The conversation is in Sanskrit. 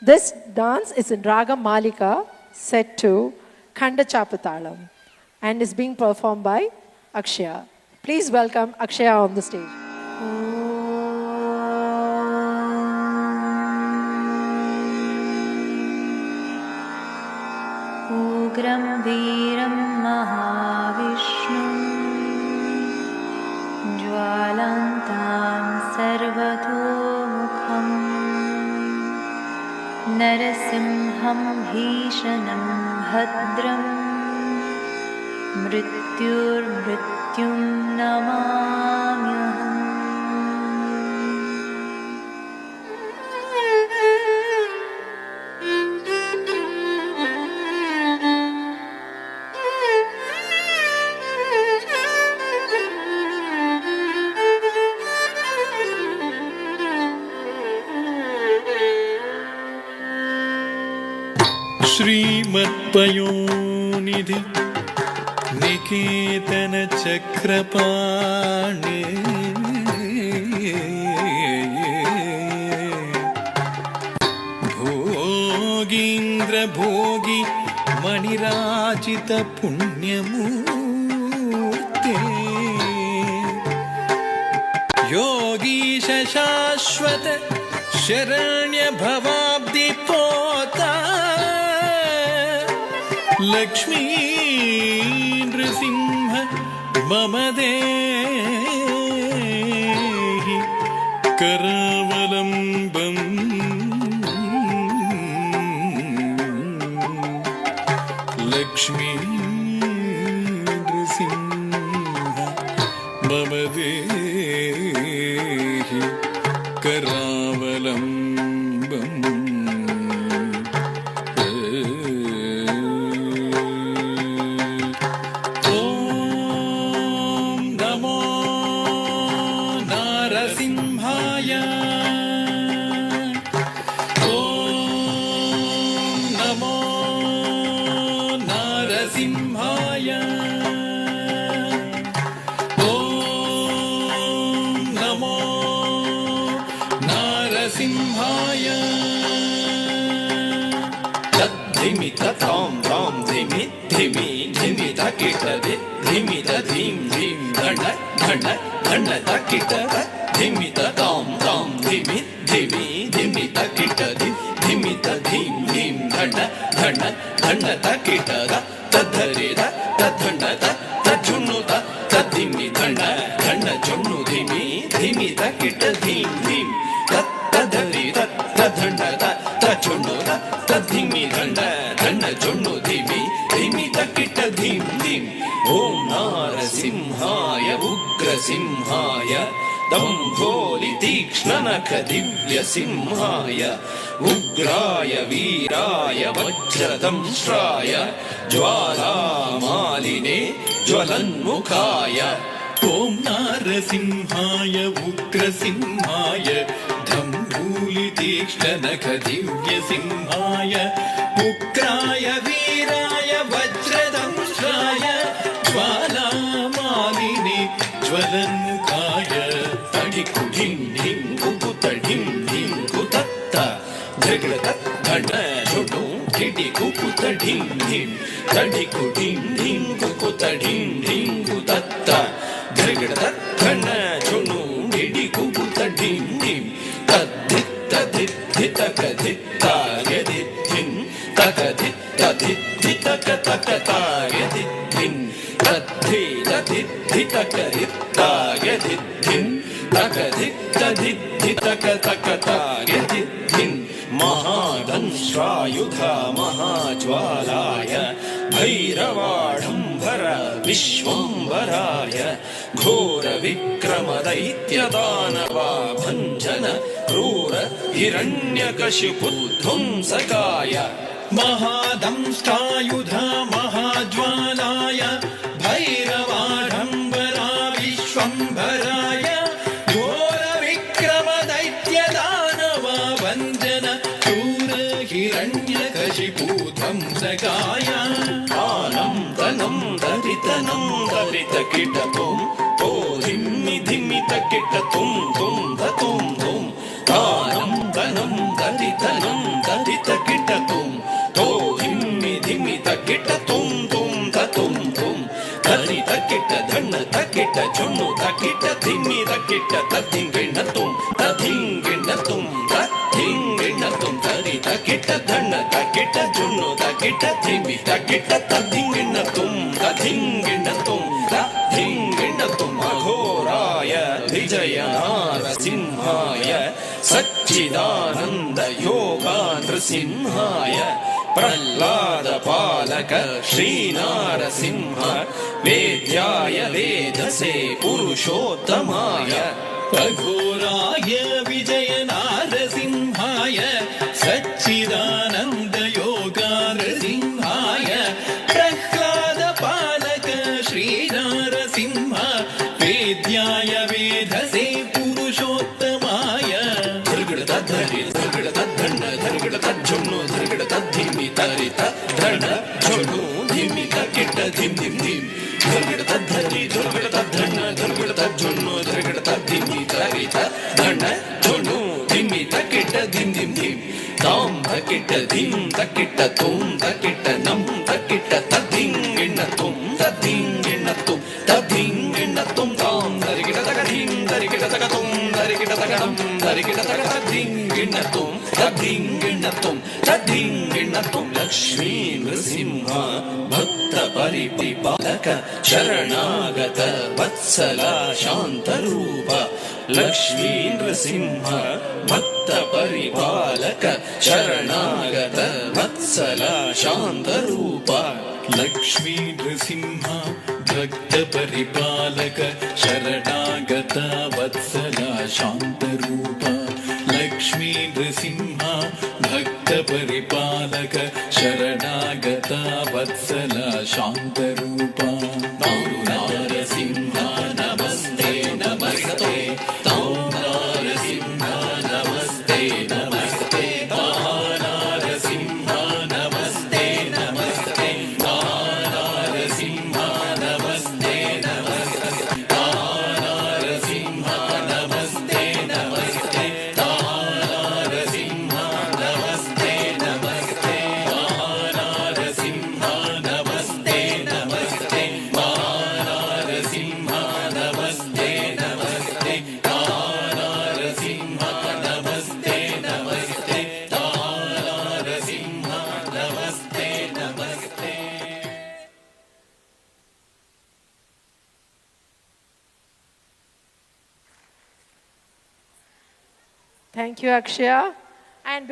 This dance is in Raga Malika set to Khanda Chapatalam and is being performed by Akshaya. Please welcome Akshaya on the stage. उग्रं वीरं महाविष्णुं ज्वालान्तां सर्वतोमुखं नरसिंहं भीषणं भद्रं मृत्युर्मृत्युं नमाम्यहम्. श्रीमत्पयोनिधि निकेतन चक्रपाणि भोगीन्द्र भोगी मणिराजित पुण्यमूर्ते योगीश शाश्वत शरण्य भवाब्दि पोता लक्ष्मी नृसिंह मम देहि करावलम्बम्. लक्ष्मी नृसिंह मम देहि करावलम्बम्. धिमि तां तां धिमि धिमि धिमि तकिट धिमि धीं धीं धण्ड धण्ड धण्ड तकिट धिमि तां तां धिमि धिमि धिमि तकिट धिमि धीं धीं धण्ड धण्ड धण्ड तकिट तद्धरे तद्धण्ड तज्जुन्नु तद्धिमि धण्ड धण्ड जुन्नु धिमि धिमि तकिट धीं धीं तद्धरे तद्धण्ड तज्जुन्नु तद्धिमि धण्ड धण्ड जुन्नु धिमि धिमि तकिट धीं धीं. ॐ नारसिंहाय उग्रसिंहाय दम्भोलि तीक्ष्णनख दिव्यसिंहाय उग्राय वीराय वज्रदंष्ट्राय ज्वालामालिने ज्वलन्मुखाय. ॐ नारसिंहाय उग्रसिंहाय दम्भोलि तीक्ष्णनख दिव्यसिंहाय उग्राय वीराय वज्रदंष्ट्राय ज्वालामालिने ज्वलन्मुखाय. तडिकु ढिं ढिं कुकुत ढिं ढिं कुतत्त धृगृत धण्ड झुडु ढिडि कुकुत ढिं ढिं तडिकु ढिं ढिं कुकुत ढिं ढिं कुतत्त धृगृत धण्ड झुडु ढिडि कुकुत ढिं ढिं तद्धित्त धित्तक धित्तायदिद्धिं तकधित्तधित्तितक तकतायदिद्धिं तद्धितधित्तितक धित्तायदिद्धिं तकधित्तधित्तितक तकतायदिद्धिं. महादंष्ट्रायुध महाज्वालाय भैरवाढम्बर विश्वम्भराय घोर विक्रम दैत्य दानवा भञ्जन क्रूर हिरण्यकशिपुध्वंसकाय. महादंष्ट्रायुध महाज्वालाय भैरवाढम्बरा विश्वम्भराय घोर विक्रम दैत्य दानवा भञ्जन क्रूर हिरण्यकशिपुध्वंसकाय. आनं तनं दरितनं दरितकिटतुं ओ धिम्मि धिम्मि तकिटतुं तुं धतुं धुं. आनं तनं ದರಿತನಂ ದರಿತ ಕಿಟ ತುಂ ತೋ ಧಿಮ್ಮಿ ಧಿಮ್ಮಿ ತಕಿಟ ತುಂ ತುಂ ತುಂ ತುಂ ದರಿತ ಕಿಟ ಧಣ್ಣ ತಕಿಟ ಜುಣ್ಣು ತಕಿಟ ಧಿಮ್ಮಿ ತಕಿಟ ತದ್ದಿಂಗಿಣ್ಣ ತುಂ ತದ್ದಿಂಗಿಣ್ಣ ತುಂ ತದ್ದಿಂಗಿಣ್ಣ ತುಂ ದರಿತ ಕಿಟ ಧಣ್ಣ ತಕಿಟ ಜುಣ್ಣು ತಕಿಟ ಧಿಮ್ಮಿ ತಕಿಟ ತದ್ದಿಂಗಿಣ್ಣ ತುಂ ತದ್ದಿಂಗಿಣ್ಣ ತುಂ ತದ್ದಿಂಗಿಣ್ಣ ತುಂ ಅಘೋರಾಯ ವಿಜಯ ನಾರಸಿಂಹಾಯ ಸಚ್ಚಿದಾನಂದ ಯೋಗ ನೃಸಿಂಹಾಯ ಪ್ರಹ್ಲಾದ ಪಾಲಕ ಶ್ರೀನಾರಸಿಂಹ ವೇದ್ಯಾಯ ವೇದಸೆ ಪುರುಷೋತ್ತಮಾಯ ಅಘೋರಾಯ ವಿಜಯ ನಾರಸಿಂಹಾಯ ಸಚ್ಚಿದಾನಂದ ಯೋಗಾರಸಿಂಹಾಯ ಪ್ರಹ್ಲಾದ ಪಾಲಕ ಶ್ರೀನಾರಸಿಂಹ ವೇದ್ಯಾಯ ವೇದಸೆ ಪುರುಷೋತ್ತಮಾಯ ಧರ್ಗಡ ಧರಿ ಧರ್ಗಡ ಧಣ್ಣ ಧರ್ಗಡ ಜುಣ್ಣು ಧರ್ಗಡ ಧಿಮ್ಮಿ ತರಿತ ಧಣ ಜುಣ್ಣು ಧಿಮ್ಮಿ ತಕಿಟ ಧಿಮ್ ಧಿಮ್ ಧಿಮ್ ಧರ್ಗಡ ಧರಿ ಧರ್ಗಡ ಧಣ್ಣ ಧರ್ಗಡ ಜುಣ್ಣು ಧರ್ಗಡ ಧಿಮ್ಮಿ ತರಿತ ಧಣ ಜುಣ್ಣು ಧಿಮ್ಮಿ ತಕಿಟ ಧಿಮ್ ಧಿಮ್ ಧಿಮ್ ತಾಂ ತಕಿಟ ಧಿಮ್ ತಕಿಟ ತುಂ ತಕಿಟ ನಂ ತಕಿಟ ತದ್ದಿಂಗಿಣ್ಣ ತುಂ ತದ್ದಿಂಗಿಣ್ಣ ತುಂ ತದ್ದಿಂಗಿಣ್ಣ ತುಂ ತಾಂ ಧರಿಗಿಡ ತಗ ಧಿಮ್ ಧರಿಗಿಡ ತಗ ತುಂ ಧರಿಗಿಡ ತಗ ನಂ ಧರಿಗಿಡ ತಗ ತದ್ದಿಂಗಿಣ್ಣ ತುಂ ತದ್ದಿಂಗಿಣ್ಣ ತುಂ ತದ್ದಿಂಗಿಣ್ಣ ತುಂ ಲಕ್ಷ್ಮೀ ನೃಸಿಂಹ ಭಕ್ತ ಪರಿಪಾಲಕ ಶರಣಾಗತ ವತ್ಸಲ ಶಾಂತರೂಪ ಲಕ್ಷ್ಮೀ ನೃಸಿಂಹ ಭಕ್ತ ಪರಿಪಾಲಕ ಶರಣಾಗತ ವತ್ಸಲ ಶಾಂತರೂಪ ಲಕ್ಷ್ಮೀ ನೃಸಿಂಹ ಭಕ್ತ ಪರಿಪಾಲಕ ಶರಣಾಗತ ವತ್ಸಲ ಶಾಂತರೂಪ ಲಕ್ಷ್ಮೀ ನೃಸಿಂಹ ಭಕ್ತ ಪರಿಪಾಲಕ ಶರಣಾಗತ ವತ್ಸಲ ಶಾಂತರೂಪ ನಾರಸಿಂಹ ನಮಸ್ತೆ ನಮಸ್ತೆ ನಾರಸಿಂಹ ನಮಸ್ತೆ ನಮಸ್ತೆ ನಾರಸಿಂಹ ನಮಸ್ತೆ ನಮಸ್ತೆ ನಾರಸಿಂಹ ನಮಸ್ತೆ ನಮಸ್ತೆ ನಾರಸಿಂಹ ನಮಸ್ತೆ ನಮಸ್ತೆ ನಾರಸಿಂಹ ನಮಸ್ತೆ ನಮಸ್ತೆ ನಾರಸಿಂಹ ನಮಸ್ತೆ ನಮಸ್ತೆ ನಾರಸಿಂಹ ನಮಸ್ತೆ ನಮಸ್ತೆ ನಾರಸಿಂಹ ನಮಸ್ತೆ ನಮಸ್ತೆ ನಾರಸಿಂಹ ನಮಸ್ತೆ ನಮಸ್ತೆ. Thank you, Akshaya. And